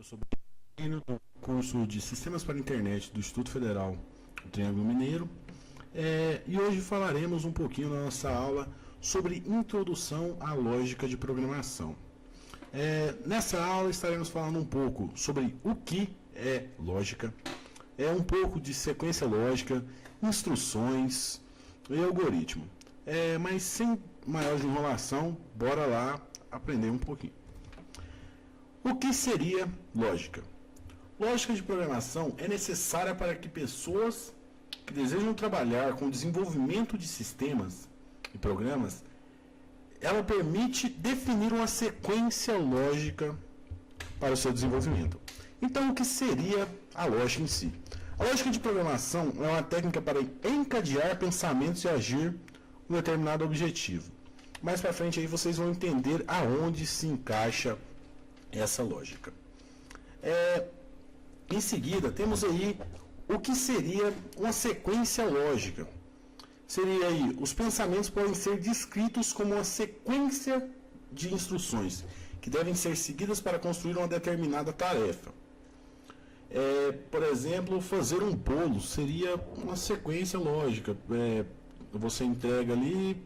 Eu sou Breno, do curso de Sistemas para a Internet do Instituto Federal do Triângulo Mineiro, e hoje falaremos um pouquinho na nossa aula sobre introdução à lógica de programação. Nessa aula estaremos falando um pouco sobre o que é lógica, um pouco de sequência lógica, instruções e algoritmo. Mas sem maior enrolação, bora lá aprender um pouquinho. O que seria lógica? Lógica de programação é necessária para que pessoas que desejam trabalhar com desenvolvimento de sistemas e programas, ela permite definir uma sequência lógica para o seu desenvolvimento. Então, o que seria a lógica em si? A lógica de programação é uma técnica para encadear pensamentos e agir um determinado objetivo. Mais para frente aí vocês vão entender aonde se encaixa essa lógica. Em seguida, temos aí o que seria uma sequência lógica. Seria aí, os pensamentos podem ser descritos como uma sequência de instruções que devem ser seguidas para construir uma determinada tarefa. Por exemplo, fazer um bolo seria uma sequência lógica. Você entrega ali,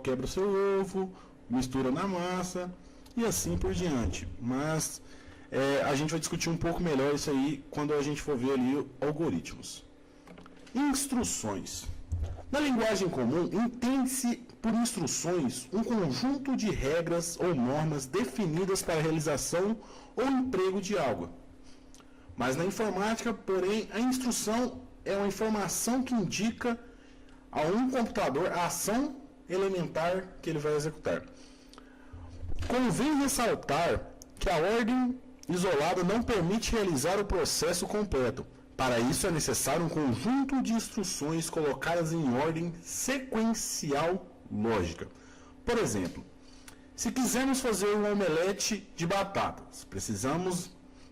quebra o seu ovo, mistura na massa e assim por diante. Mas a gente vai discutir um pouco melhor isso aí quando a gente for ver ali algoritmos. Instruções. Na linguagem comum, entende-se por instruções um conjunto de regras ou normas definidas para a realização ou emprego de algo. Mas na informática, porém, a instrução é uma informação que indica a um computador a ação elementar que ele vai executar. Convém ressaltar que a ordem isolada não permite realizar o processo completo. Para isso é necessário um conjunto de instruções colocadas em ordem sequencial lógica. Por exemplo, se quisermos fazer um omelete de batatas, precisamos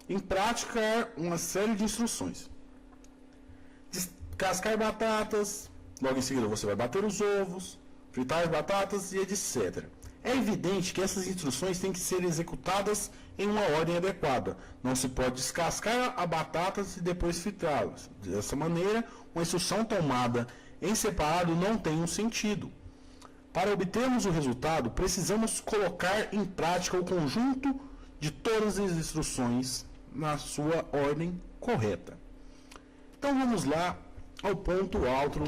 em prática uma série de instruções. Descascar batatas, logo em seguida você vai bater os ovos, fritar as batatas e etc. É evidente que essas instruções têm que ser executadas em uma ordem adequada. Não se pode descascar a batata e depois fritá-las. Dessa maneira, uma instrução tomada em separado não tem um sentido. Para obtermos o resultado, precisamos colocar em prática o conjunto de todas as instruções na sua ordem correta. Então vamos lá ao ponto alto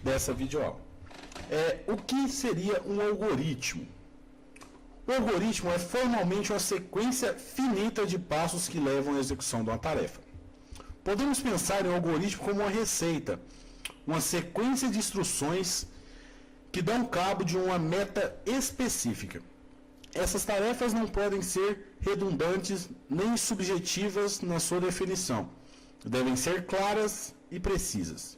dessa videoaula. O que seria um algoritmo? O algoritmo é formalmente uma sequência finita de passos que levam à execução de uma tarefa. Podemos pensar em um algoritmo como uma receita, uma sequência de instruções que dão cabo de uma meta específica. Essas tarefas não podem ser redundantes nem subjetivas na sua definição. Devem ser claras e precisas.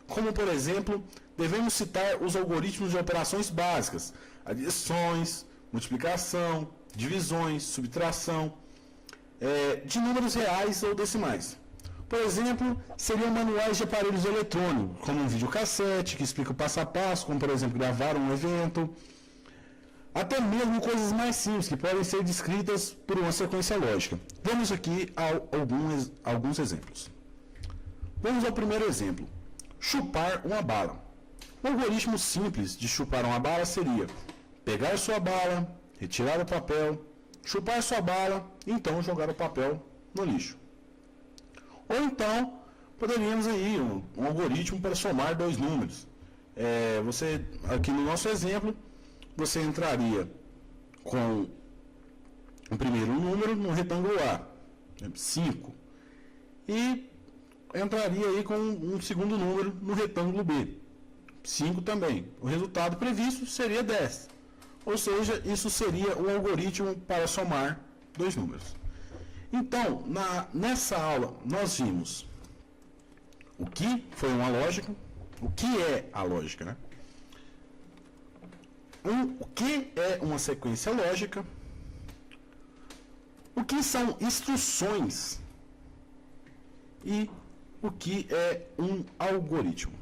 Como, por exemplo, devemos citar os algoritmos de operações básicas, adições, multiplicação, divisões, subtração, de números reais ou decimais. Por exemplo, seriam manuais de aparelhos eletrônicos, como um videocassete, que explica o passo a passo, como, por exemplo, gravar um evento. Até mesmo coisas mais simples, que podem ser descritas por uma sequência lógica. Vamos aqui a alguns exemplos. Vamos ao primeiro exemplo. Chupar uma bala. Um algoritmo simples de chupar uma bala seria pegar sua bala, retirar o papel, chupar sua bala e então jogar o papel no lixo. Ou então, poderíamos aí um algoritmo para somar dois números. Aqui no nosso exemplo, você entraria com o primeiro número no retângulo A, 5, e entraria aí com um segundo número no retângulo B, 5 também. O resultado previsto seria 10. Ou seja, isso seria um algoritmo para somar dois números. Então, nessa aula, nós vimos o que foi uma lógica, o que é a lógica, né? O que é uma sequência lógica, o que são instruções e o que é um algoritmo.